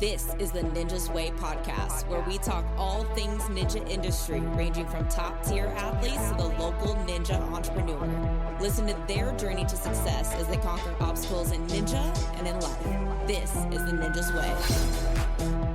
This is the Ninja's Way podcast, where we talk all things ninja industry, ranging from top-tier athletes to the local ninja entrepreneur. Listen to their journey to success as they conquer obstacles in ninja and in life. This is the Ninja's Way.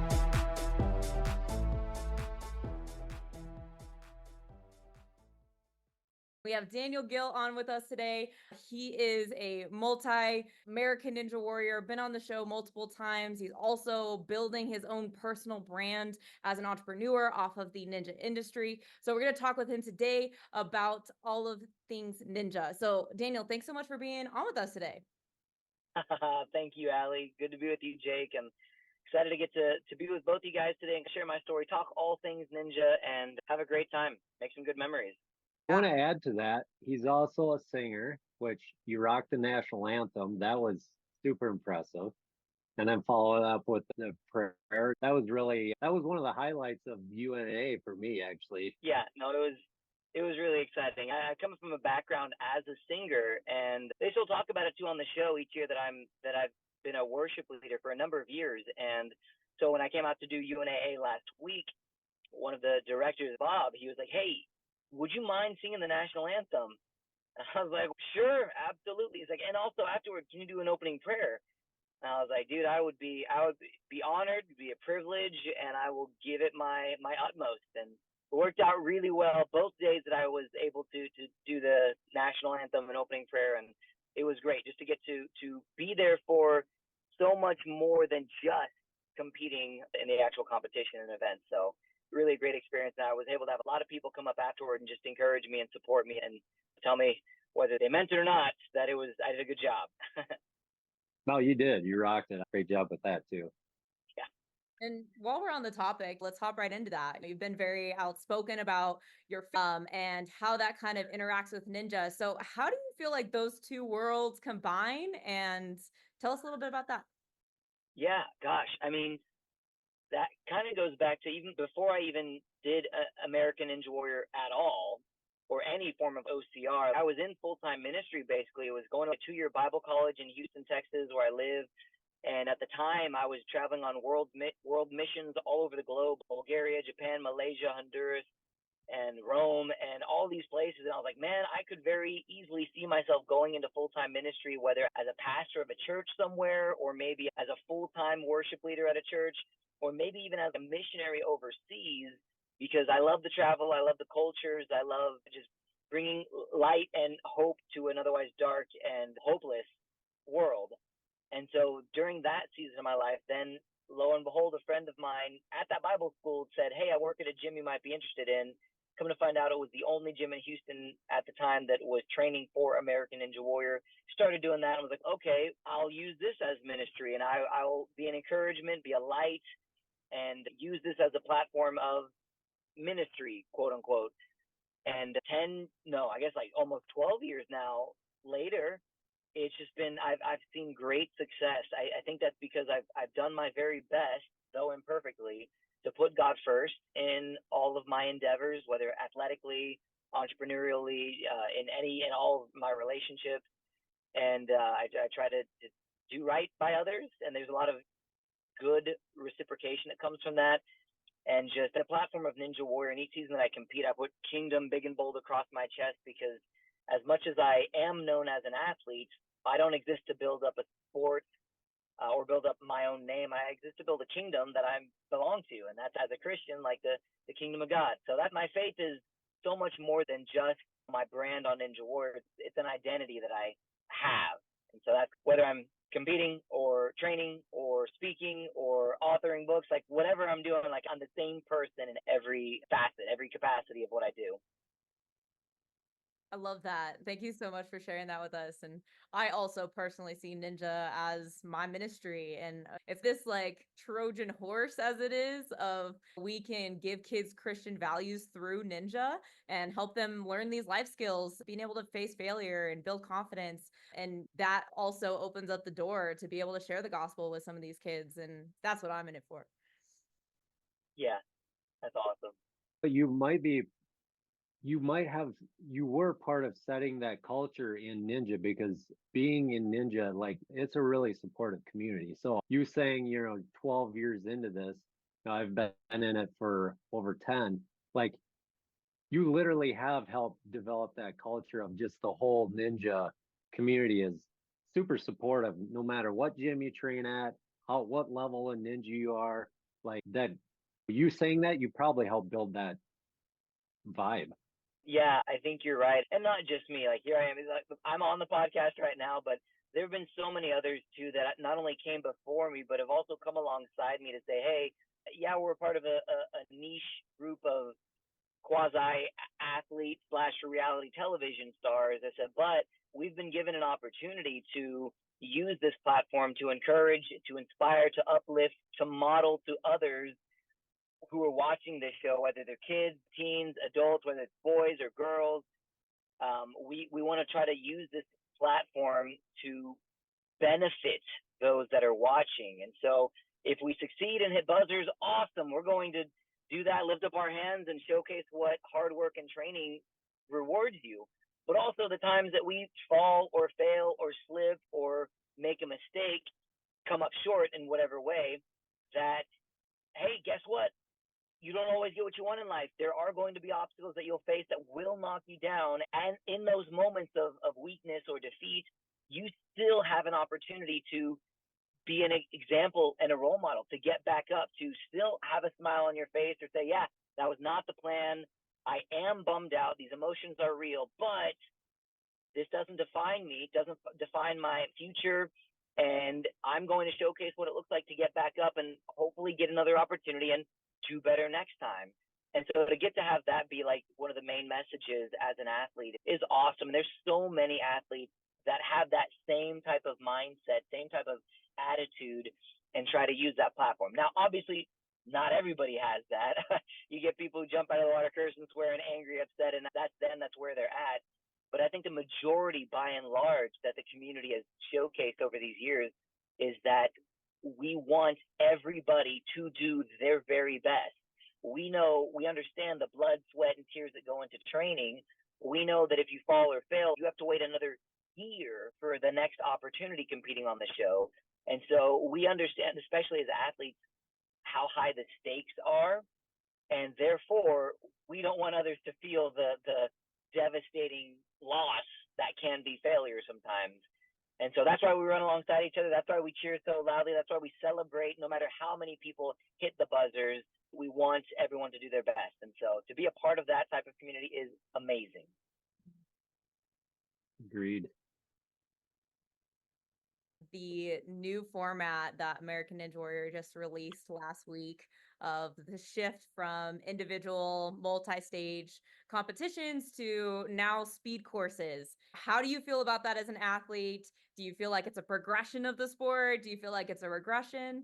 We have Daniel Gil on with us today. He is a multi-American Ninja Warrior, been on the show multiple times. He's also building his own personal brand as an entrepreneur off of the ninja industry. So we're going to talk with him today about all of things ninja. So Daniel, thanks so much for being on with us today. Thank you, Allie. Good to be with you, Jake. I'm excited to get to be with both you guys today and share my story, talk all things ninja, and have a great time. Make some good memories. I want to add to that, he's also a singer, which you rocked the national anthem. That was super impressive. And then followed up with the prayer. That was one of the highlights of UNA for me, actually. Yeah, no, it was really exciting. I come from a background as a singer, and they still talk about it too on the show each year that I've been a worship leader for a number of years. And so when I came out to do UNAA last week, one of the directors, Bob, he was like, "Hey, would you mind singing the national anthem?" And I was like, "Sure, absolutely." He's like, "And also afterward, can you do an opening prayer?" And I was like, "Dude, I would be honored, it'd be a privilege, and I will give it my utmost." And it worked out really well both days that I was able to do the national anthem and opening prayer, and it was great just to get to be there for so much more than just competing in the actual competition and event. So really a great experience. And I was able to have a lot of people come up afterward and just encourage me and support me and tell me, whether they meant it or not, that I did a good job. No, you did. You rocked it. Great job with that too. Yeah. And while we're on the topic, let's hop right into that. You've been very outspoken about your and how that kind of interacts with ninja. So how do you feel like those two worlds combine? And tell us a little bit about that. Yeah, gosh. I mean, that kind of goes back to even before I even did American Ninja Warrior at all, or any form of OCR. I was in full-time ministry, basically. I was going to a 2-year Bible college in Houston, Texas, where I live. And at the time, I was traveling on world missions all over the globe: Bulgaria, Japan, Malaysia, Honduras, and Rome, and all these places. And I was like, man, I could very easily see myself going into full-time ministry, whether as a pastor of a church somewhere, or maybe as a full-time worship leader at a church, or maybe even as a missionary overseas, because I love the travel, I love the cultures, I love just bringing light and hope to an otherwise dark and hopeless world. And so during that season of my life, then lo and behold, a friend of mine at that Bible school said, "Hey, I work at a gym you might be interested in." Come to find out, it was the only gym in Houston at the time that was training for American Ninja Warrior. Started doing that and was like, okay, I'll use this as ministry, and I'll be an encouragement, be a light, and use this as a platform of ministry, quote unquote. And almost 12 years now later, it's just been, I've seen great success. I think that's because I've done my very best, though imperfectly, to put God first in all of my endeavors, whether athletically, entrepreneurially, in all of my relationships. And I try to do right by others, and there's a lot of good reciprocation that comes from that. And just a platform of Ninja Warrior, in each season that I compete, I put Kingdom big and bold across my chest, because as much as I am known as an athlete, I don't exist to build up a sport or build up my own name. I exist to build a kingdom that I belong to, and that's, as a Christian, like the kingdom of God. So that my faith is so much more than just my brand on Ninja Warrior. It's an identity that I have. And so that's whether I'm competing or training or speaking or authoring books, like whatever I'm doing, like I'm the same person in every facet, every capacity of what I do. I love that. Thank you so much for sharing that with us. And I also personally see ninja as my ministry. And it's this like Trojan horse, as it is, of we can give kids Christian values through ninja and help them learn these life skills, being able to face failure and build confidence. And that also opens up the door to be able to share the gospel with some of these kids. And that's what I'm in it for. Yeah, that's awesome. But you might be you might have, you were part of setting that culture in Ninja, because being in Ninja, like, it's a really supportive community. So you saying, 12 years into this, I've been in it for over 10, like, you literally have helped develop that culture of just the whole Ninja community is super supportive, no matter what gym you train at, what level of Ninja you are. Like that, you saying that, you probably helped build that vibe. Yeah, I think you're right. And not just me. Like here I am. Like, I'm on the podcast right now, but there have been so many others too that not only came before me, but have also come alongside me to say, hey, yeah, we're part of a niche group of quasi athlete slash reality television stars. I said, but we've been given an opportunity to use this platform to encourage, to inspire, to uplift, to model to others who are watching this show, whether they're kids, teens, adults, whether it's boys or girls. We want to try to use this platform to benefit those that are watching. And so if we succeed and hit buzzers, awesome. We're going to do that, lift up our hands and showcase what hard work and training rewards you. But also the times that we fall or fail or slip or make a mistake, come up short in whatever way, that, hey, guess what? You don't always get what you want in life. There are going to be obstacles that you'll face that will knock you down. And in those moments of weakness or defeat, you still have an opportunity to be an example and a role model, to get back up, to still have a smile on your face or say, yeah, that was not the plan. I am bummed out. These emotions are real, but this doesn't define me. It doesn't define my future. And I'm going to showcase what it looks like to get back up and hopefully get another opportunity and do better next time. And so to get to have that be like one of the main messages as an athlete is awesome. There's so many athletes that have that same type of mindset, same type of attitude, and try to use that platform. Now, obviously, not everybody has that. You get people who jump out of the water cursing, swearing, angry, upset, and that's where they're at. But I think the majority, by and large, that the community has showcased over these years is that we want everybody to do their very best. We understand the blood, sweat, and tears that go into training. We know that if you fall or fail, you have to wait another year for the next opportunity competing on the show. And so we understand, especially as athletes, how high the stakes are. And therefore, we don't want others to feel the devastating loss that can be failure sometimes. And so that's why we run alongside each other. That's why we cheer so loudly. That's why we celebrate no matter how many people hit the buzzers. We want everyone to do their best. And so to be a part of that type of community is amazing. Agreed. The new format that American Ninja Warrior just released last week of the shift from individual multi-stage competitions to now speed courses. How do you feel about that as an athlete? Do you feel like it's a progression of the sport? Do you feel like it's a regression?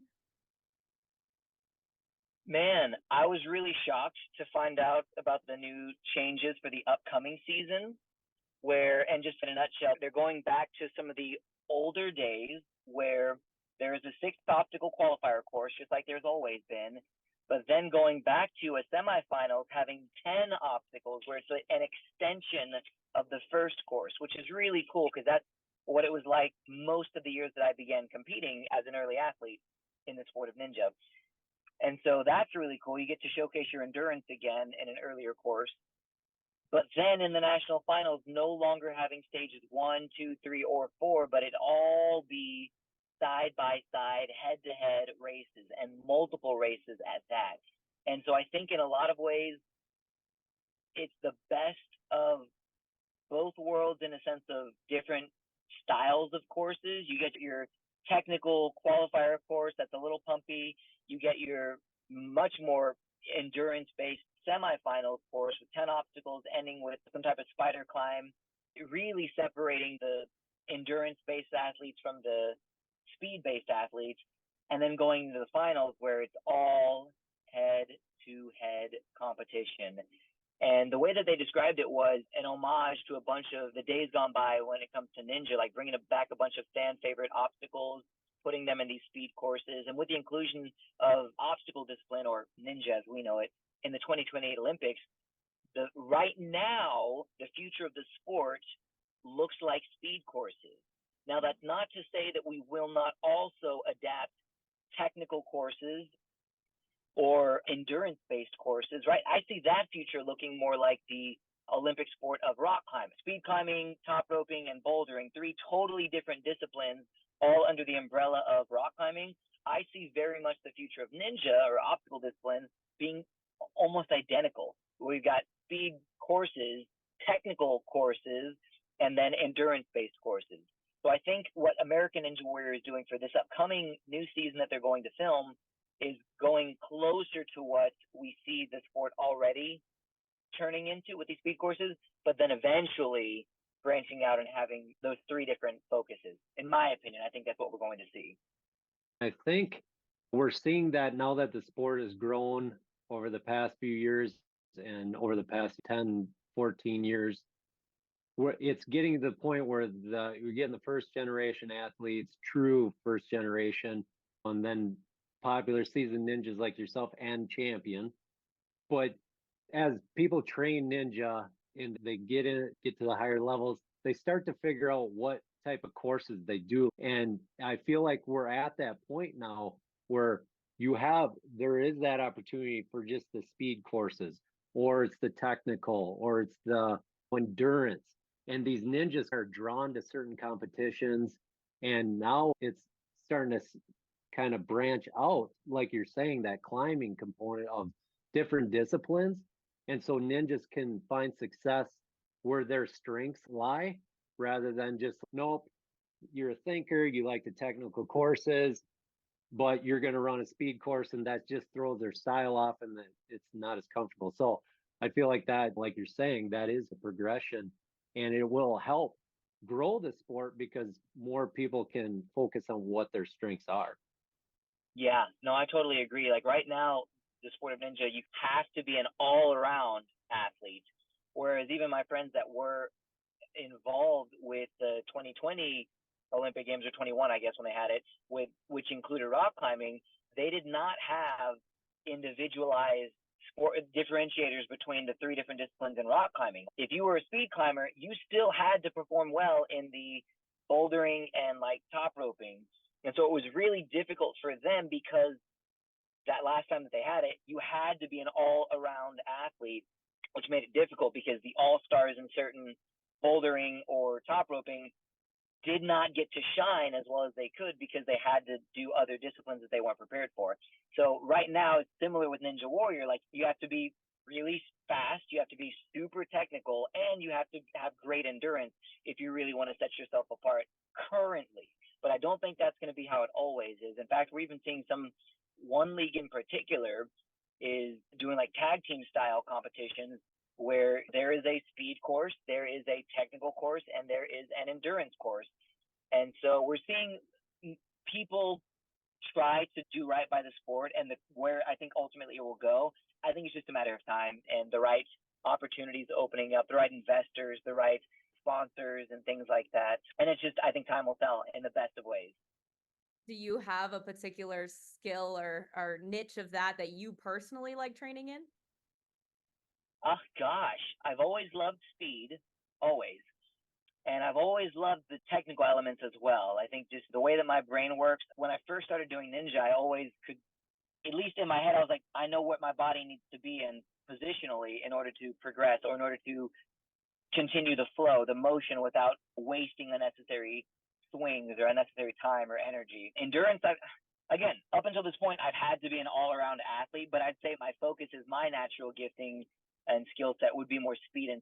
Man, I was really shocked to find out about the new changes for the upcoming season, and just in a nutshell, they're going back to some of the older days where there is a 6th obstacle qualifier course, just like there's always been, but then going back to a semifinals having 10 obstacles where it's an extension of the first course, which is really cool because that's what it was like most of the years that I began competing as an early athlete in the sport of ninja. And so that's really cool. You get to showcase your endurance again in an earlier course. But then in the national finals, no longer having stages 1, 2, 3, or 4, but it all be side by side, head to head races and multiple races at that. And so I think in a lot of ways, it's the best of both worlds in a sense of different styles of courses. You get your technical qualifier course that's a little pumpy. You get your much more endurance-based semifinals course with 10 obstacles ending with some type of spider climb, really separating the endurance-based athletes from the speed-based athletes, and then going to the finals where it's all head-to-head competition. And the way that they described it was an homage to a bunch of the days gone by when it comes to ninja, like bringing back a bunch of fan favorite obstacles, putting them in these speed courses, and with the inclusion of obstacle discipline, or ninja as we know it, in the 2028 Olympics, Right now, the future of the sport looks like speed courses. Now, that's not to say that we will not also adapt technical courses or endurance-based courses, right? I see that future looking more like the Olympic sport of rock climbing, speed climbing, top roping, and bouldering, three totally different disciplines, all under the umbrella of rock climbing. I see very much the future of ninja or obstacle discipline being almost identical. We've got speed courses, technical courses, and then endurance-based courses. So I think what American Ninja Warrior is doing for this upcoming new season that they're going to film is going closer to what we see the sport already turning into with these speed courses, but then eventually branching out and having those three different focuses. In my opinion, I think that's what we're going to see. I think we're seeing that now that the sport has grown over the past few years and over the past 10, 14 years, where it's getting to the point where you're getting the first generation athletes, true first generation, and then popular seasoned ninjas like yourself and champion. But as people train ninja and they get to the higher levels, they start to figure out what type of courses they do. And I feel like we're at that point now where there is that opportunity for just the speed courses, or it's the technical, or it's the endurance. And these ninjas are drawn to certain competitions. And now it's starting to kind of branch out, like you're saying, that climbing component of different disciplines. And so ninjas can find success where their strengths lie rather than just, nope, you're a thinker, you like the technical courses, but you're going to run a speed course and that just throws their style off and it's not as comfortable. So I feel like that, like you're saying, that is a progression and it will help grow the sport because more people can focus on what their strengths are. Yeah, no, I totally agree. Like right now, the sport of ninja, you have to be an all-around athlete. Whereas even my friends that were involved with the 2020 Olympic Games, or 21, I guess, when they had it, which included rock climbing, they did not have individualized sport differentiators between the three different disciplines in rock climbing. If you were a speed climber, you still had to perform well in the bouldering and like top roping. And so it was really difficult for them because that last time that they had it, you had to be an all-around athlete, which made it difficult because the all-stars in certain bouldering or top roping did not get to shine as well as they could because they had to do other disciplines that they weren't prepared for. So right now it's similar with Ninja Warrior. Like you have to be really fast, you have to be super technical, and you have to have great endurance if you really want to set yourself apart currently. But I don't think that's going to be how it always is. In fact, we're even seeing one league in particular is doing like tag team style competitions where there is a speed course, there is a technical course, and there is an endurance course. And so we're seeing people try to do right by the sport, and where I think ultimately it will go, I think it's just a matter of time and the right opportunities opening up, the right investors, the right sponsors and things like that. And it's just, I think time will tell in the best of ways. Do you have a particular skill or niche of that you personally like training in? Oh gosh, I've always loved speed, always. And I've always loved the technical elements as well. I think just the way that my brain works, when I first started doing ninja, I always could, at least in my head, I was like, I know what my body needs to be in positionally in order to progress or in order to continue the flow, the motion without wasting the necessary swings or unnecessary time or energy. Endurance, again, up until this point, I've had to be an all-around athlete, but I'd say my focus is my natural gifting and skill set would be more speed and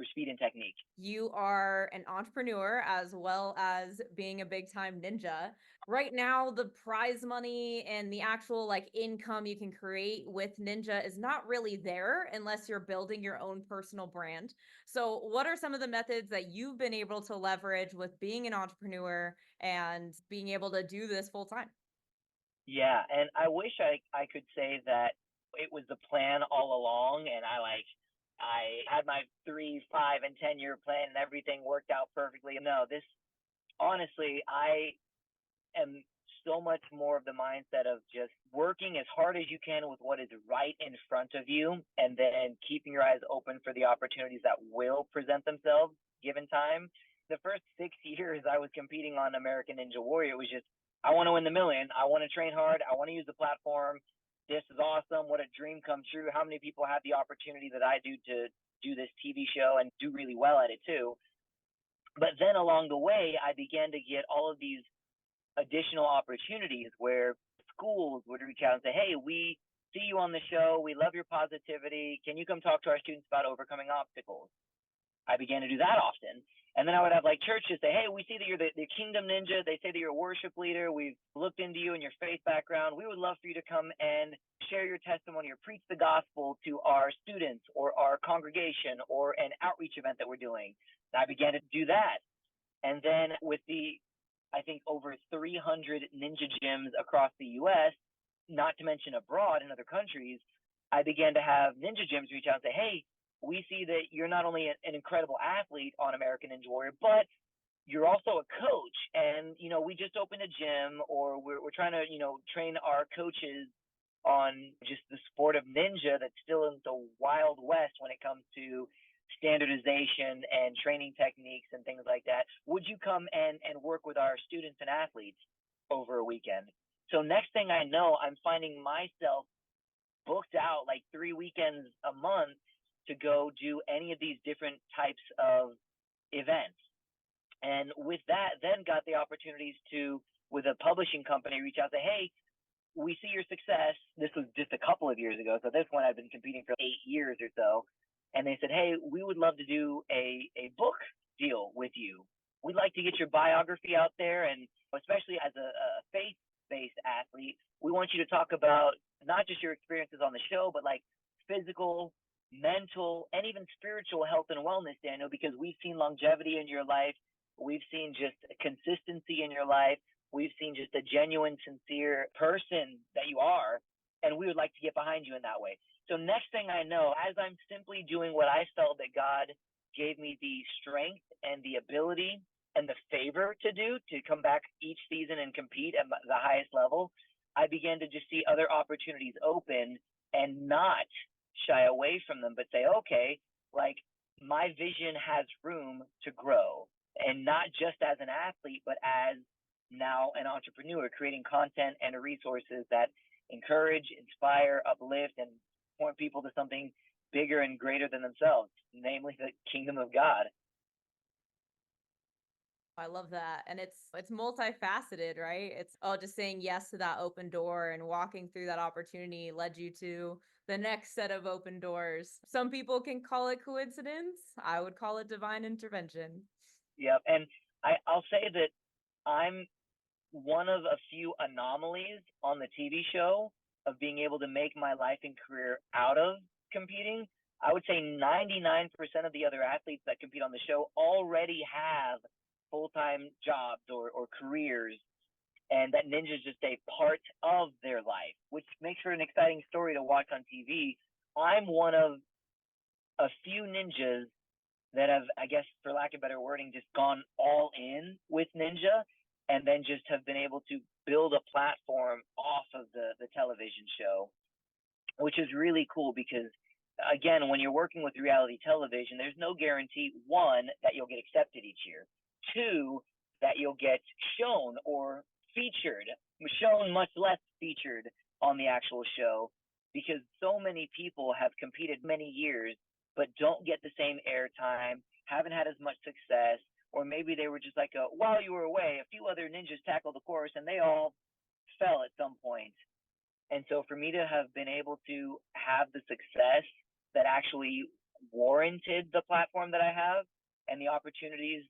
speed and technique. You are an entrepreneur as well as being a big time ninja. Right now, the prize money and the actual like income you can create with ninja is not really there unless you're building your own personal brand. So, what are some of the methods that you've been able to leverage with being an entrepreneur and being able to do this full time? Yeah, and I wish I could say that it was the plan all along, and I had my 3, 5, and 10-year plan, and everything worked out perfectly. No, this honestly, I am so much more of the mindset of just working as hard as you can with what is right in front of you, and then keeping your eyes open for the opportunities that will present themselves given time. The first 6 years I was competing on American Ninja Warrior, it was just, I want to win the million. I want to train hard. I want to use the platform. This is awesome. What a dream come true. How many people have the opportunity that I do to do this TV show and do really well at it too? But then along the way, I began to get all of these additional opportunities where schools would reach out and say, hey, we see you on the show. We love your positivity. Can you come talk to our students about overcoming obstacles? I began to do that often. And then I would have like churches say, hey, we see that you're the Kingdom Ninja. They say that you're a worship leader. We've looked into you and your faith background. We would love for you to come and share your testimony or preach the gospel to our students or our congregation or an outreach event that we're doing. And I began to do that. And then with the, I think, over 300 ninja gyms across the US, not to mention abroad in other countries, I began to have ninja gyms reach out and say, hey, we see that you're not only an incredible athlete on American Ninja Warrior, but you're also a coach. And, you know, we just opened a gym, or we're trying to, you know, train our coaches on just the sport of ninja that's still in the Wild West when it comes to standardization and training techniques and things like that. Would you come and work with our students and athletes over a weekend? So next thing I know, I'm finding myself booked out like 3 weekends a month to go do any of these different types of events. And with that, then got the opportunities to, with a publishing company, reach out and say, hey, we see your success. This was just a couple of years ago. So this one I've been competing for 8 years or so. And they said, hey, we would love to do a book deal with you. We'd like to get your biography out there. And especially as a faith-based athlete, we want you to talk about not just your experiences on the show, but like physical, mental, and even spiritual health and wellness, Daniel, because we've seen longevity in your life. We've seen just consistency in your life. We've seen just a genuine, sincere person that you are. And we would like to get behind you in that way. So next thing I know, as I'm simply doing what I felt that God gave me the strength and the ability and the favor to do, to come back each season and compete at the highest level, I began to just see other opportunities open and not shy away from them, but say, okay, like my vision has room to grow, and not just as an athlete, but as now an entrepreneur, creating content and resources that encourage, inspire, uplift, and point people to something bigger and greater than themselves, namely the kingdom of God. I love that. And it's multifaceted, right? It's just saying yes to that open door and walking through that opportunity led you to the next set of open doors. Some people can call it coincidence. I would call it divine intervention. Yep. And I'll say that I'm one of a few anomalies on the TV show of being able to make my life and career out of competing. I would say 99% of the other athletes that compete on the show already have full-time jobs or careers, and that ninja is just a part of their life, which makes for an exciting story to watch on TV. I'm one of a few ninjas that have, I guess, for lack of better wording, just gone all in with ninja, and then just have been able to build a platform off of the television show, which is really cool because, again, when you're working with reality television, there's no guarantee, one, that you'll get accepted each year, two, that you'll get shown or featured, shown much less featured on the actual show, because so many people have competed many years but don't get the same airtime, haven't had as much success, or maybe they were just like, while you were away, a few other ninjas tackled the course and they all fell at some point. And so for me to have been able to have the success that actually warranted the platform that I have and the opportunities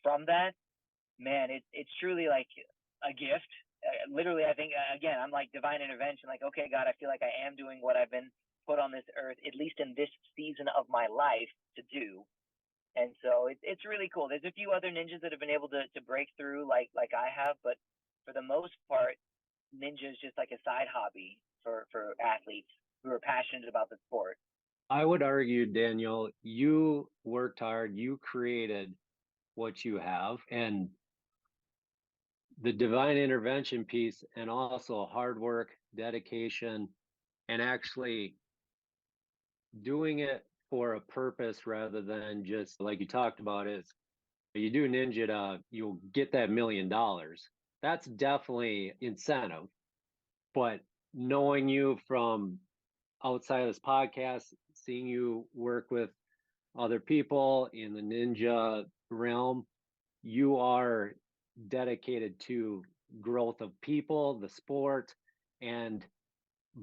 from that, man, it's truly like a gift. Literally, I think, again, I'm like divine intervention, like, okay, God, I feel like I am doing what I've been put on this earth, at least in this season of my life, to do. And so it's really cool. There's a few other ninjas that have been able to break through like I have, but for the most part, ninja is just like a side hobby for athletes who are passionate about the sport. I would argue, Daniel, you worked hard, you created what you have, and the divine intervention piece, and also hard work, dedication, and actually doing it for a purpose rather than just like you talked about is you do ninja you'll get that $1 million. That's definitely incentive. But knowing you from outside of this podcast, seeing you work with other people in the ninja realm, you are dedicated to growth of people, the sport, and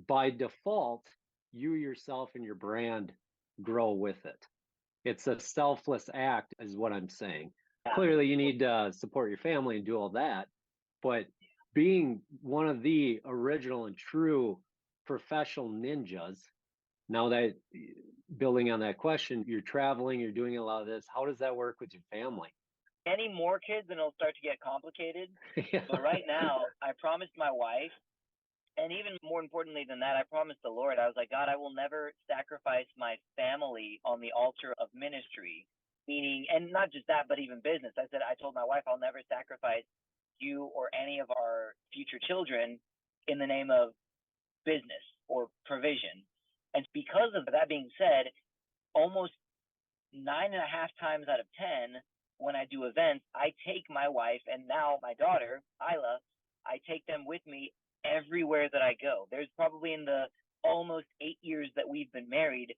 by default, you yourself and your brand grow with it. It's a selfless act, is what I'm saying. Clearly, you need to support your family and do all that, but being one of the original and true professional ninjas, now that building on that question, you're traveling, you're doing a lot of this. How does that work with your family? Any more kids and it'll start to get complicated. Yeah. But right now, I promised my wife, and even more importantly than that, I promised the Lord, I was like, God, I will never sacrifice my family on the altar of ministry. Meaning, and not just that, but even business. I told my wife, I'll never sacrifice you or any of our future children in the name of business or provision. And because of that being said, almost 9.5 times out of 10, when I do events, I take my wife and now my daughter, Isla, I take them with me everywhere that I go. There's probably in the almost 8 years that we've been married,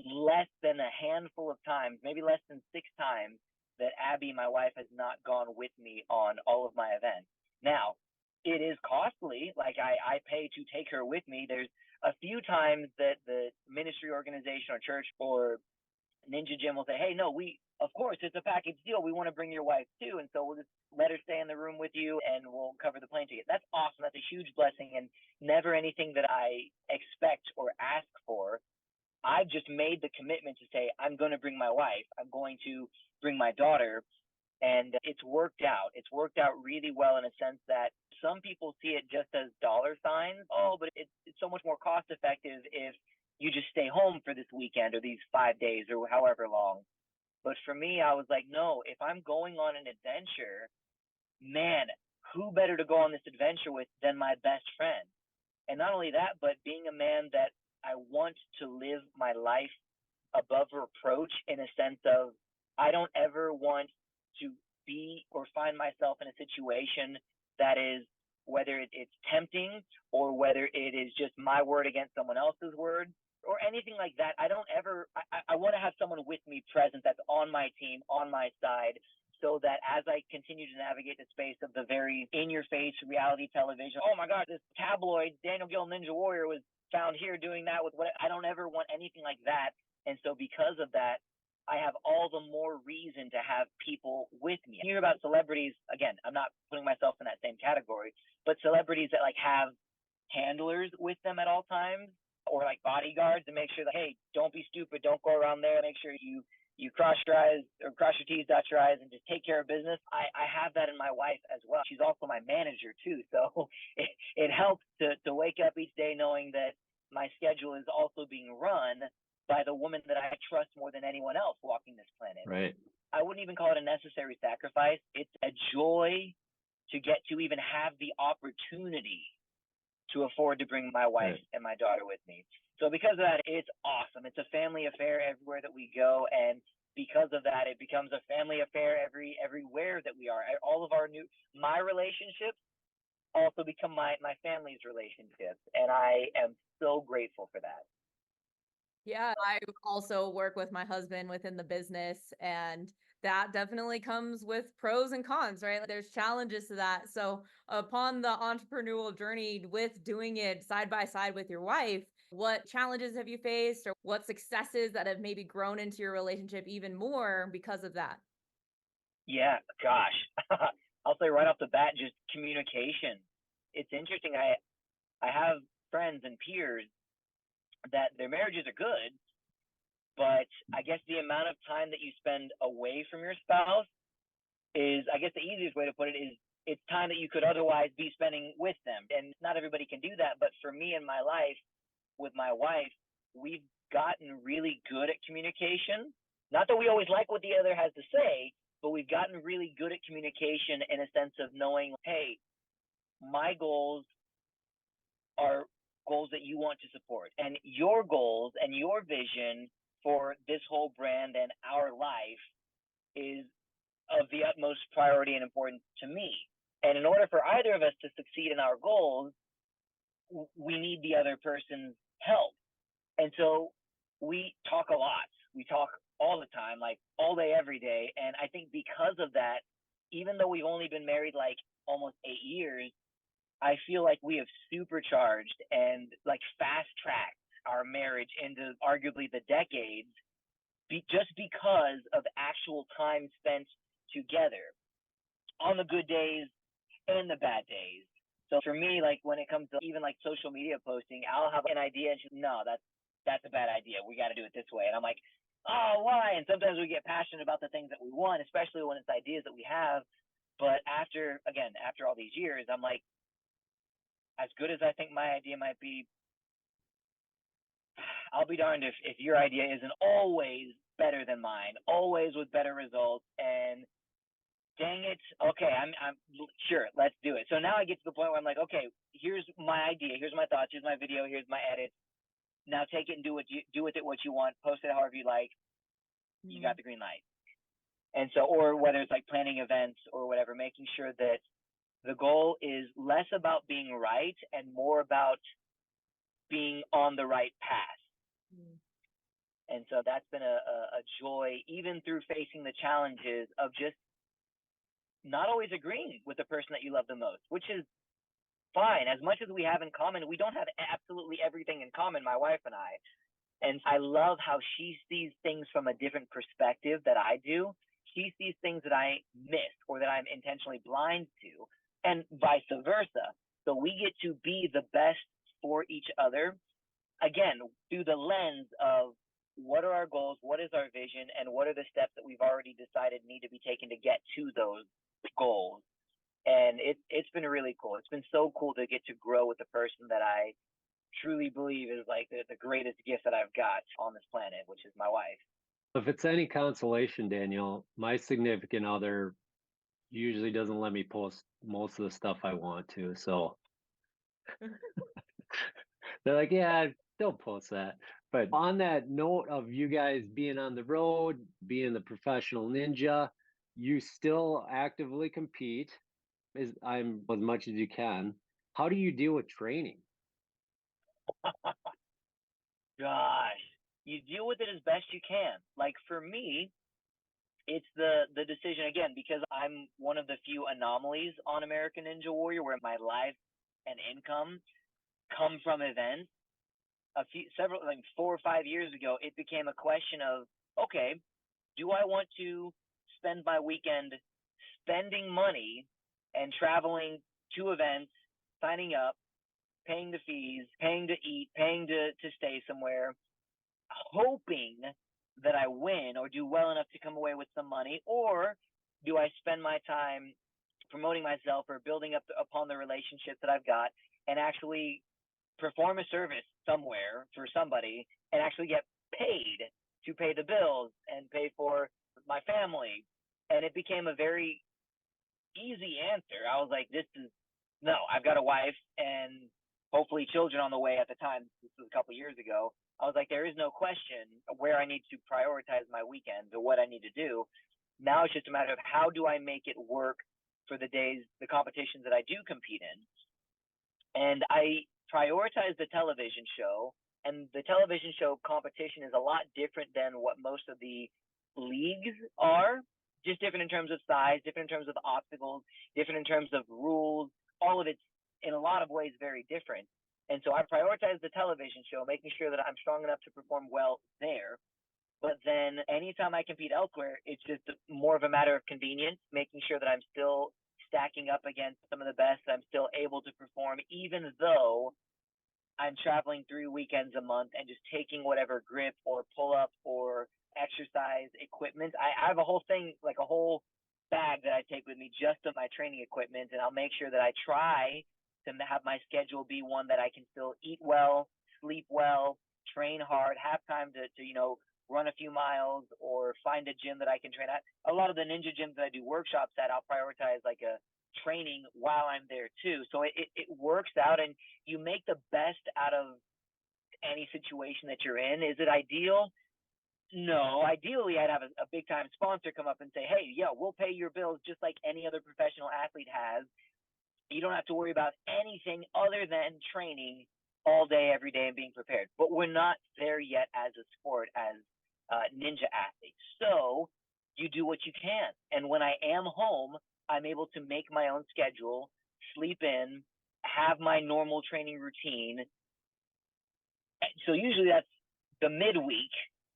less than a handful of times, maybe less than 6 times, that Abby, my wife, has not gone with me on all of my events. Now, it is costly. Like I pay to take her with me. There's a few times that the ministry organization or church or Ninja Gym will say, hey, no, of course, it's a package deal. We want to bring your wife too. And so we'll just let her stay in the room with you and we'll cover the plane ticket. That's awesome. That's a huge blessing and never anything that I expect or ask for. I've just made the commitment to say, I'm going to bring my wife. I'm going to bring my daughter. And it's worked out. It's worked out really well in a sense that some people see it just as dollar signs. Oh, but it's so much more cost effective if you just stay home for this weekend or these 5 days or however long. But for me, I was like, no, if I'm going on an adventure, man, who better to go on this adventure with than my best friend? And not only that, but being a man that I want to live my life above reproach in a sense of I don't ever want to be or find myself in a situation that is, whether it's tempting or whether it is just my word against someone else's word or anything like that. I don't ever, I want to have someone with me present that's on my team, on my side, so that as I continue to navigate the space of the very in-your-face reality television, oh my God, this tabloid Daniel Gil Ninja Warrior was found here doing that with what I don't ever want anything like that. And so because of that, I have all the more reason to have people with me. You hear about celebrities, again, I'm not putting myself in that same category, but celebrities that like have handlers with them at all times or like bodyguards to make sure that, hey, don't be stupid, don't go around there, make sure you cross your eyes or cross your T's, dot your I's, and just take care of business. I have that in my wife as well. She's also my manager too. So it helps to wake up each day knowing that my schedule is also being run by the woman that I trust more than anyone else walking this planet. Right. I wouldn't even call it a necessary sacrifice. It's a joy to get to even have the opportunity to afford to bring my wife and my daughter with me. So because of that, it's awesome. It's a family affair everywhere that we go. And because of that, it becomes a family affair everywhere that we are. All of my relationships also become my family's relationships. And I am so grateful for that. Yeah, I also work with my husband within the business, and that definitely comes with pros and cons, right? There's challenges to that. So, upon the entrepreneurial journey with doing it side by side with your wife, what challenges have you faced, or what successes that have maybe grown into your relationship even more because of that? Yeah, gosh. I'll say right off the bat, just communication. It's interesting. I have friends and peers that their marriages are good, but I guess the amount of time that you spend away from your spouse is, I guess the easiest way to put it is it's time that you could otherwise be spending with them. And not everybody can do that. But for me in my life with my wife, we've gotten really good at communication. Not that we always like what the other has to say, but we've gotten really good at communication in a sense of knowing, hey, my goals are goals that you want to support, and your goals and your vision for this whole brand and our life is of the utmost priority and importance to me. And in order for either of us to succeed in our goals, we need the other person's help. And so we talk a lot. We talk all the time, like all day, every day. And I think because of that, even though we've only been married like almost 8 years, I feel like we have supercharged and like fast tracked our marriage into arguably the decades just because of actual time spent together on the good days and the bad days. So for me, like when it comes to even like social media posting, I'll have an idea and she's, no, that's a bad idea. We got to do it this way. And I'm like, oh, why? And sometimes we get passionate about the things that we want, especially when it's ideas that we have. But after all these years, I'm like, as good as I think my idea might be, I'll be darned if your idea isn't always better than mine, always with better results. And dang it, okay, I'm sure, let's do it. So now I get to the point where I'm like, okay, here's my idea, here's my thoughts, here's my video, here's my edit. Now take it and do with it what you want, post it however you like. You got the green light. And so, or whether it's like planning events or whatever, making sure that the goal is less about being right and more about being on the right path. And so that's been a joy, even through facing the challenges of just not always agreeing with the person that you love the most, which is fine. As much as we have in common, we don't have absolutely everything in common, my wife and I. And I love how she sees things from a different perspective that I do. She sees things that I miss or that I'm intentionally blind to, and vice versa. So we get to be the best for each other, again, through the lens of what are our goals, what is our vision, and what are the steps that we've already decided need to be taken to get to those goals. And it's been really cool. It's been so cool to get to grow with the person that I truly believe is like the greatest gift that I've got on this planet, which is my wife. If it's any consolation, Daniel, my significant other usually doesn't let me post most of the stuff I want to. So they're like, yeah, don't post that. But on that note of you guys being on the road, being the professional ninja, you still actively compete as much as you can. How do you deal with training? Gosh, you deal with it as best you can. Like for me, it's the decision again, because I'm one of the few anomalies on American Ninja Warrior where my life and income come from events. Like 4 or 5 years ago, it became a question of, okay, do I want to spend my weekend spending money and traveling to events, signing up, paying the fees, paying to eat, paying to stay somewhere, hoping that I win or do well enough to come away with some money? Or do I spend my time promoting myself or building up upon the relationships that I've got and actually perform a service somewhere for somebody and actually get paid to pay the bills and pay for my family? And it became a very easy answer. I was like, no, I've got a wife and hopefully children on the way at the time. This was a couple of years ago. I was like, there is no question where I need to prioritize my weekend or what I need to do. Now it's just a matter of how do I make it work for the days, the competitions that I do compete in. And I prioritize the television show, and the television show competition is a lot different than what most of the leagues are. Just different in terms of size, different in terms of obstacles, different in terms of rules. All of it's in a lot of ways very different. And so I prioritize the television show, making sure that I'm strong enough to perform well there. But then anytime I compete elsewhere, it's just more of a matter of convenience, making sure that I'm still stacking up against some of the best, that I'm still able to perform, even though I'm traveling 3 weekends a month and just taking whatever grip or pull up or exercise equipment. I have a whole thing, like a whole bag that I take with me just of my training equipment, and I'll make sure that I try to have my schedule be one that I can still eat well, sleep well, train hard, have time to run a few miles or find a gym that I can train at. A lot of the ninja gyms that I do workshops at, I'll prioritize like a training while I'm there too. So it works out, and you make the best out of any situation that you're in. Is it ideal? No. Ideally, I'd have a big time sponsor come up and say, hey, yeah, we'll pay your bills just like any other professional athlete has. You don't have to worry about anything other than training all day, every day, and being prepared. But we're not there yet as a sport, as ninja athletes. So you do what you can. And when I am home, I'm able to make my own schedule, sleep in, have my normal training routine. So usually that's the midweek.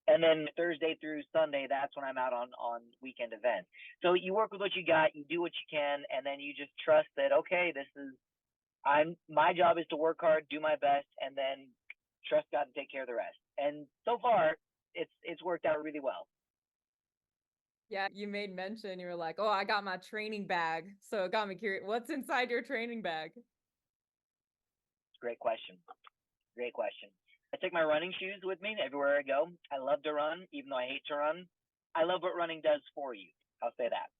And then Thursday through Sunday, that's when I'm out on weekend events. So you work with what you got, you do what you can, and then you just trust that, okay, my job is to work hard, do my best, and then trust God to take care of the rest. And so far, it's worked out really well. Yeah, you made mention, you were like, oh, I got my training bag. So it got me curious. What's inside your training bag? Great question. Great question. I take my running shoes with me everywhere I go. I love to run, even though I hate to run. I love what running does for you. I'll say that.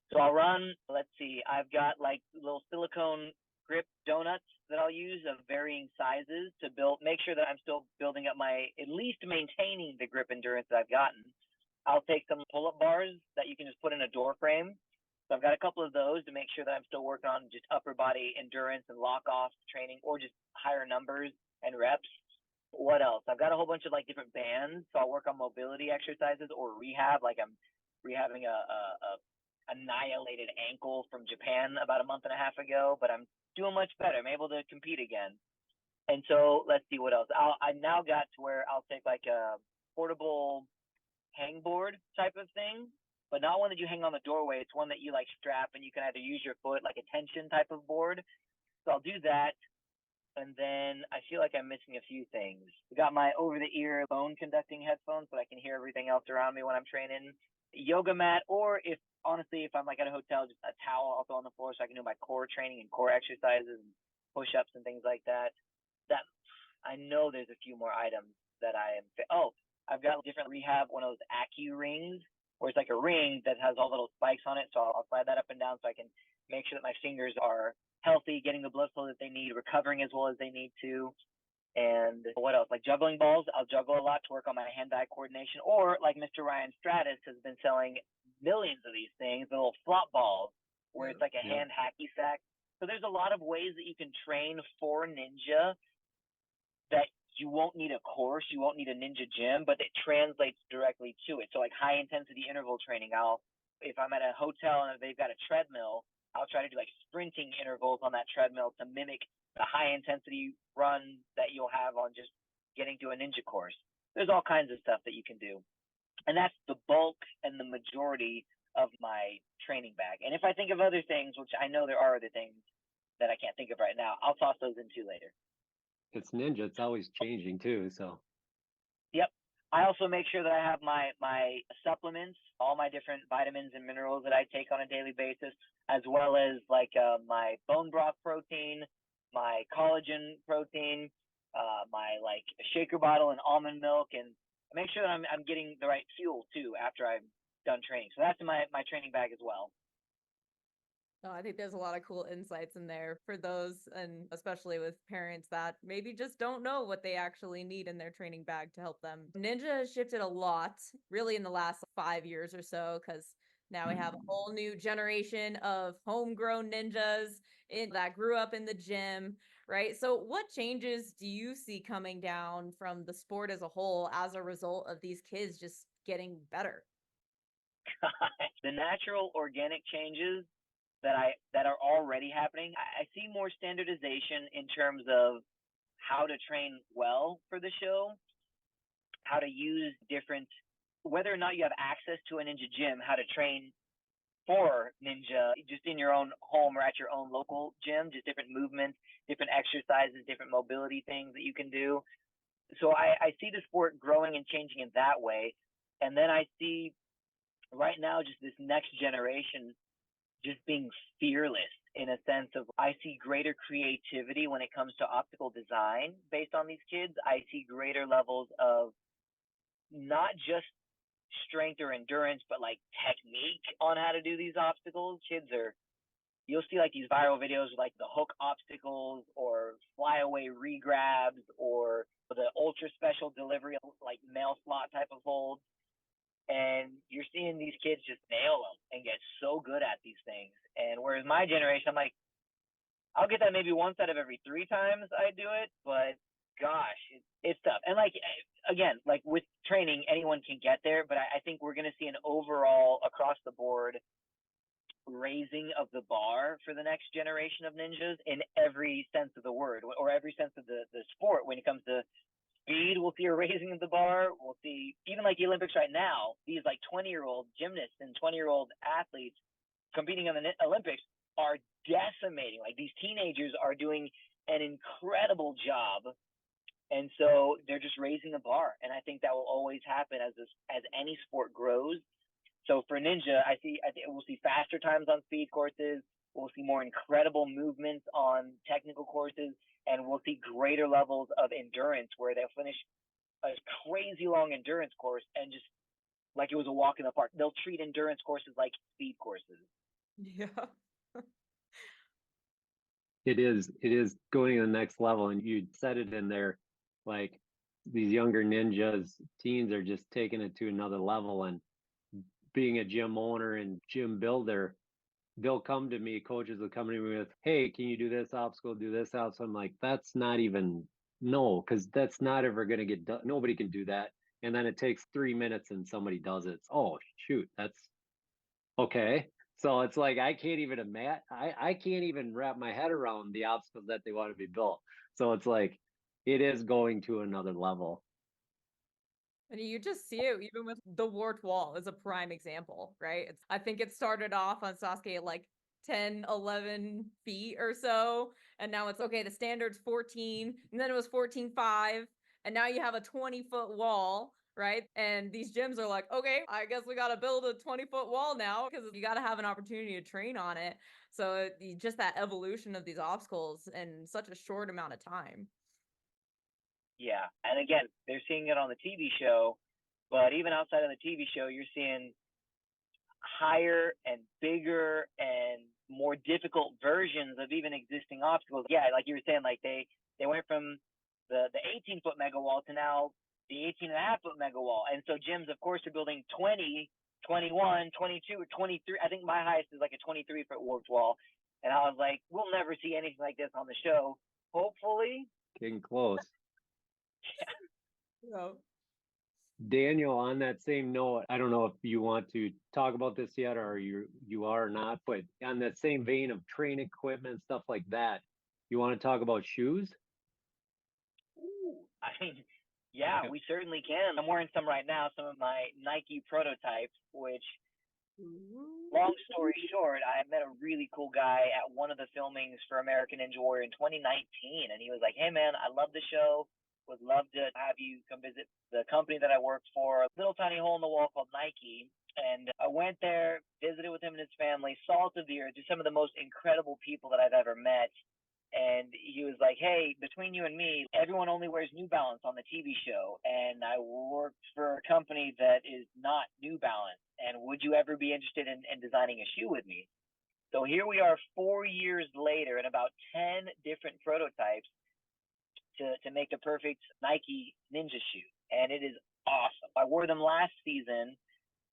So I'll run. Let's see. I've got like little silicone grip donuts that I'll use of varying sizes to make sure that I'm still building up at least maintaining the grip endurance that I've gotten. I'll take some pull-up bars that you can just put in a door frame. So I've got a couple of those to make sure that I'm still working on just upper body endurance and lock-off training, or just higher numbers and reps. What else? I've got a whole bunch of like different bands. So I'll work on mobility exercises or rehab. Like I'm rehabbing a annihilated ankle from Japan about a month and a half ago, but I'm doing much better. I'm able to compete again. And so let's see what else. I now got to where I'll take like a portable hangboard type of thing, but not one that you hang on the doorway. It's one that you like strap and you can either use your foot, like a tension type of board. So I'll do that. And then I feel like I'm missing a few things. I got my over-the-ear bone conducting headphones, so I can hear everything else around me when I'm training. Yoga mat, or if I'm like at a hotel, just a towel I'll throw on the floor so I can do my core training and core exercises and push-ups and things like that. That I know there's a few more items that I am. Oh, I've got different rehab, one of those Acu rings, where it's like a ring that has all little spikes on it. So I'll slide that up and down so I can make sure that my fingers are healthy, getting the blood flow that they need, recovering as well as they need to. And what else? Like juggling balls, I'll juggle a lot to work on my hand-eye coordination. Or like Mr. Ryan Stratus has been selling millions of these things, the little flop balls, where it's like a hand hacky sack. So there's a lot of ways that you can train for ninja that you won't need a course, you won't need a ninja gym, but it translates directly to it. So like high intensity interval training, if I'm at a hotel and they've got a treadmill, I'll try to do like sprinting intervals on that treadmill to mimic the high intensity run that you'll have on just getting to a ninja course. There's all kinds of stuff that you can do. And that's the bulk and the majority of my training bag. And if I think of other things, which I know there are other things that I can't think of right now, I'll toss those in too later. It's ninja. It's always changing too. So. Yep. I also make sure that I have my supplements, all my different vitamins and minerals that I take on a daily basis, as well as like my bone broth protein, my collagen protein, my like shaker bottle and almond milk, and I make sure that I'm getting the right fuel too after I'm done training. So that's in my training bag as well. Oh, I think there's a lot of cool insights in there for those, and especially with parents that maybe just don't know what they actually need in their training bag to help them. Ninja has shifted a lot, really, in the last 5 years or so, because now we have a whole new generation of homegrown ninjas that grew up in the gym, right? So what changes do you see coming down from the sport as a whole as a result of these kids just getting better? The natural organic changes that are already happening. I see more standardization in terms of how to train well for the show, how to use whether or not you have access to a ninja gym, how to train for ninja just in your own home or at your own local gym, just different movements, different exercises, different mobility things that you can do. So I see the sport growing and changing in that way. And then I see right now just this next generation just being fearless in a sense of I see greater creativity when it comes to optical design based on these kids. I see greater levels of not just strength or endurance, but like technique on how to do these obstacles. You'll see like these viral videos with like the hook obstacles or flyaway regrabs or the ultra special delivery, like mail slot type of holds. And you're seeing these kids just nail them and get so good at these things. And whereas my generation, I'm like, I'll get that maybe once out of every 3 times I do it, but gosh, it's tough. And like, again, like with training, anyone can get there, but I think we're going to see an overall across the board raising of the bar for the next generation of ninjas in every sense of the word, or every sense of the sport. When it comes to speed, we'll see a raising of the bar. We'll see, even like the Olympics right now, these like 20-year-old gymnasts and 20-year-old athletes competing in the Olympics are decimating. Like these teenagers are doing an incredible job. And so they're just raising the bar. And I think that will always happen as any sport grows. So for Ninja, I think we'll see faster times on speed courses. We'll see more incredible movements on technical courses, and we'll see greater levels of endurance where they'll finish a crazy long endurance course and just like it was a walk in the park. They'll treat endurance courses like speed courses. Yeah. It is going to the next level, and you said it in there, like these younger ninjas, teens are just taking it to another level. And being a gym owner and gym builder, they'll come to me, coaches will come to me with, hey, can you do this obstacle, do this obstacle? I'm like, that's not even, no, because that's not ever going to get done. Nobody can do that. And then it takes 3 minutes and somebody does it. Oh, shoot, that's okay. So it's like, I can't even imagine, I can't even wrap my head around the obstacles that they want to be built. So it's like, it is going to another level. And you just see it even with the warped wall is a prime example, right? I think it started off on Sasuke at like 10, 11 feet or so. And now it's okay, the standard's 14, and then it was 14.5. And now you have a 20-foot wall, right? And these gyms are like, okay, I guess we got to build a 20-foot wall now because you got to have an opportunity to train on it. So just that evolution of these obstacles in such a short amount of time. Yeah. And again, they're seeing it on the TV show, but even outside of the TV show, you're seeing higher and bigger and more difficult versions of even existing obstacles. Yeah, like you were saying, like they went from the 18-foot mega wall to now the 18.5-foot mega wall. And so gyms, of course, are building 20, 21, 22, or 23. I think my highest is like a 23-foot warped wall. And I was like, we'll never see anything like this on the show. Hopefully. Getting close. Yeah. Daniel, on that same note, I don't know if you want to talk about this yet, or you are or not, but on that same vein of train equipment, stuff like that, you want to talk about shoes? Ooh, I mean, yeah, we certainly can. I'm wearing some right now, some of my Nike prototypes, which, long story short, I met a really cool guy at one of the filmings for American Ninja Warrior in 2019, and he was like, hey, man, I love the show. Would love to have you come visit the company that I work for, a little tiny hole in the wall called Nike. And I went there, visited with him and his family, salt of the earth, just some of the most incredible people that I've ever met. And he was like, hey, between you and me, everyone only wears New Balance on the TV show. And I worked for a company that is not New Balance. And would you ever be interested in designing a shoe with me? So here we are 4 years later and about 10 different prototypes to make the perfect Nike Ninja shoe. And it is awesome. I wore them last season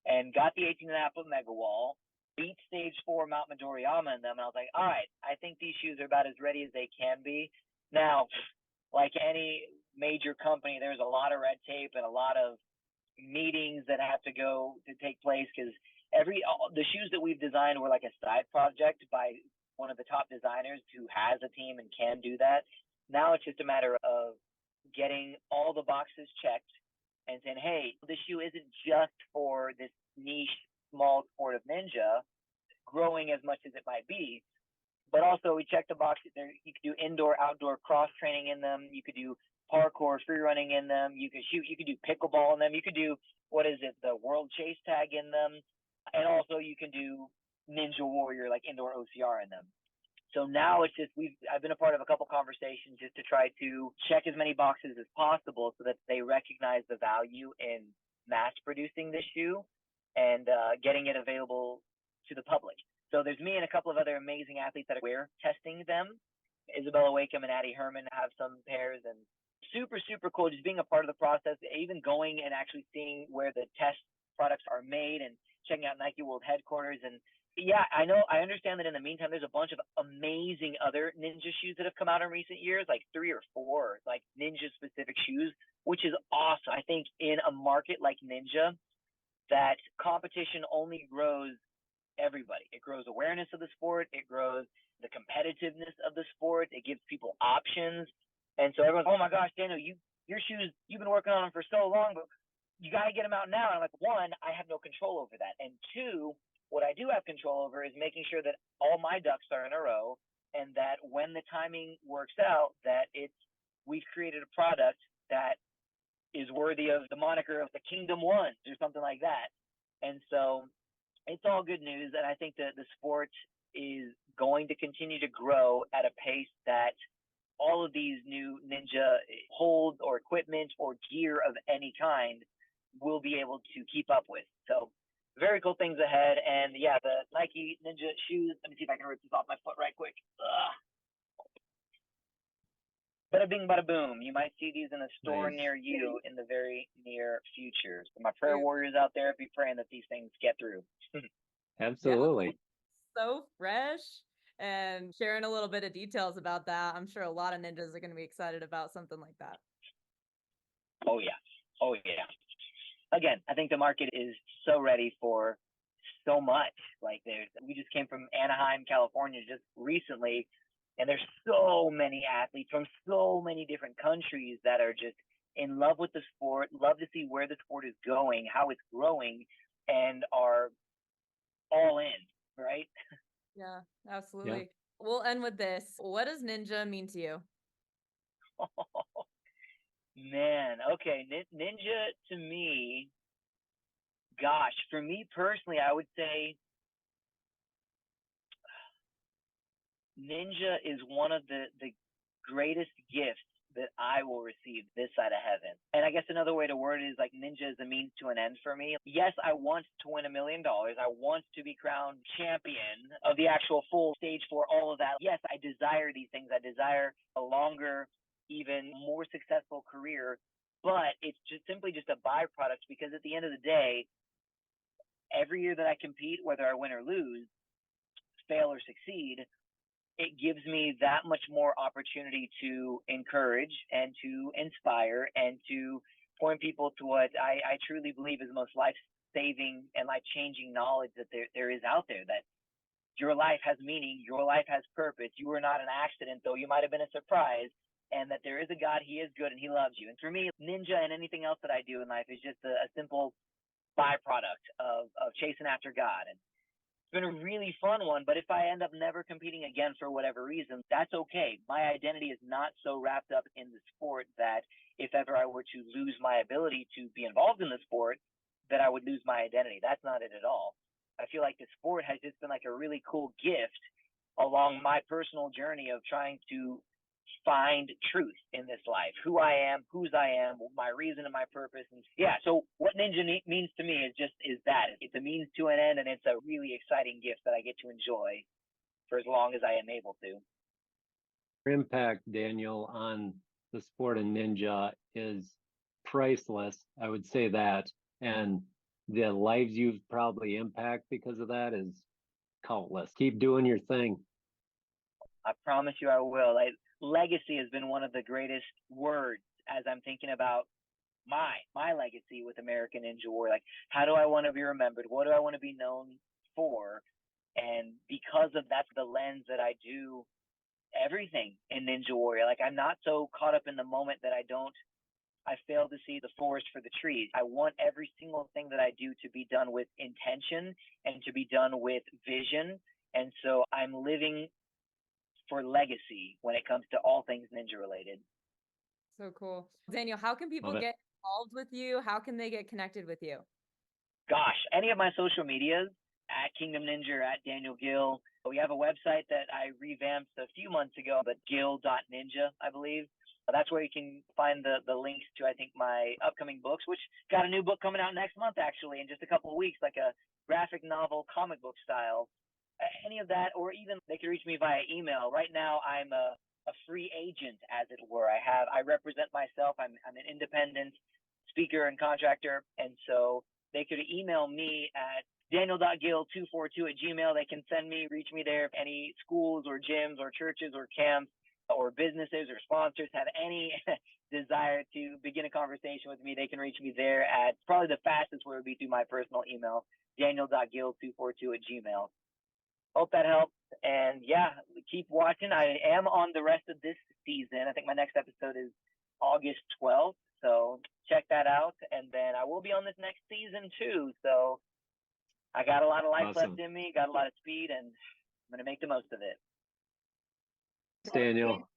and got the 18.5-foot mega wall, beat stage 4 Mount Midoriyama in them. And I was like, all right, I think these shoes are about as ready as they can be. Now, like any major company, there's a lot of red tape and a lot of meetings that have to go to take place because the shoes that we've designed were like a side project by one of the top designers who has a team and can do that. Now it's just a matter of getting all the boxes checked and saying, hey, this shoe isn't just for this niche, small sport of ninja, growing as much as it might be, but also we checked the boxes there. You could do indoor, outdoor cross training in them. You could do parkour, free running in them. You could shoot. You could do pickleball in them. You could do, the world chase tag in them. And also you can do Ninja Warrior, like indoor OCR in them. So now it's just, I've been a part of a couple conversations just to try to check as many boxes as possible so that they recognize the value in mass producing this shoe and getting it available to the public. So there's me and a couple of other amazing athletes that we're testing them. Isabella Wakeham and Addie Herman have some pairs, and super, super cool just being a part of the process, even going and actually seeing where the test products are made and checking out Nike World headquarters. And yeah, I understand that in the meantime, there's a bunch of amazing other Ninja shoes that have come out in recent years, like 3 or 4 like Ninja specific shoes, which is awesome. I think in a market like Ninja, that competition only grows everybody. It grows awareness of the sport. It grows the competitiveness of the sport. It gives people options. And so everyone's, oh my gosh, Daniel, your shoes, you've been working on them for so long, but you got to get them out now. And I'm like, 1, I have no control over that. And 2, what I do have control over is making sure that all my ducks are in a row, and that when the timing works out, that we've created a product that is worthy of the moniker of the Kingdom Ones or something like that. And so it's all good news. And I think that the sport is going to continue to grow at a pace that all of these new Ninja holds or equipment or gear of any kind will be able to keep up with. So very cool things ahead. And yeah, the Nike Ninja shoes, let me see if I can rip this off my foot right quick. Bada bing, bada boom. You might see these in a store Nice. near you in the very near future. So my prayer warriors out there, be praying that these things get through. Absolutely. So fresh, and sharing a little bit of details about that. I'm sure a lot of ninjas are going to be excited about something like that. Oh yeah. Oh yeah. Again, I think the market is so ready for so much. Like we just came from Anaheim, California just recently, and there's so many athletes from so many different countries that are just in love with the sport, love to see where the sport is going, how it's growing, and are all in, right? Yeah, absolutely. We'll end with this. What does ninja mean to you? Man, okay, Ninja to me, gosh, for me personally, I would say Ninja is one of the greatest gifts that I will receive this side of heaven. And I guess another way to word it is like Ninja is a means to an end for me. Yes, I want to win $1 million. I want to be crowned champion of the actual full stage for all of that. Yes, I desire these things. I desire a longer, even more successful career, but it's just simply just a byproduct, because at the end of the day, every year that I compete, whether I win or lose, fail or succeed, it gives me that much more opportunity to encourage and to inspire and to point people to what I truly believe is the most life-saving and life-changing knowledge that there is out there, that your life has meaning, your life has purpose. You are not an accident, though you might have been a surprise, and that there is a God, he is good, and he loves you. And for me, Ninja and anything else that I do in life is just a simple byproduct of chasing after God. And it's been a really fun one, but if I end up never competing again for whatever reason, that's okay. My identity is not so wrapped up in the sport that if ever I were to lose my ability to be involved in the sport, that I would lose my identity. That's not it at all. I feel like the sport has just been like a really cool gift along my personal journey of trying to find truth in this life, who I am, whose I am, my reason and my purpose. And yeah, so what Ninja means to me is that it's a means to an end, and it's a really exciting gift that I get to enjoy for as long as I am able to. Your impact, Daniel, on the sport of ninja is priceless. I would say that. And the lives you've probably impacted because of that is countless. Keep doing your thing. I promise you I will. Legacy has been one of the greatest words as I'm thinking about my legacy with American Ninja Warrior. Like, how do I want to be remembered? What do I want to be known for? And because of that's the lens that I do everything in Ninja Warrior. Like, I'm not so caught up in the moment that I fail to see the forest for the trees. I want every single thing that I do to be done with intention and to be done with vision. And so I'm living for legacy when it comes to all things ninja related. So cool. Daniel, how can people get involved with you? How can they get connected with you? Gosh, any of my social medias, at Kingdom Ninja, at Daniel Gil. We have a website that I revamped a few months ago, but gil.ninja, I believe. That's where you can find the links to, I think, my upcoming books, which got a new book coming out next month, actually, in just a couple of weeks, like a graphic novel, comic book style. Any of that, or even they can reach me via email. Right now, I'm a free agent, as it were. I represent myself. I'm an independent speaker and contractor, and so they could email me at daniel.gil242@gmail. They can reach me there. If any schools or gyms or churches or camps or businesses or sponsors have any desire to begin a conversation with me, they can reach me there at probably the fastest way would be through my personal email, daniel.gil242@gmail. Hope that helps. And yeah, keep watching. I am on the rest of this season. I think my next episode is August 12th. So check that out. And then I will be on this next season too. So I got a lot of life left in me, got a lot of speed, and I'm going to make the most of it. Daniel.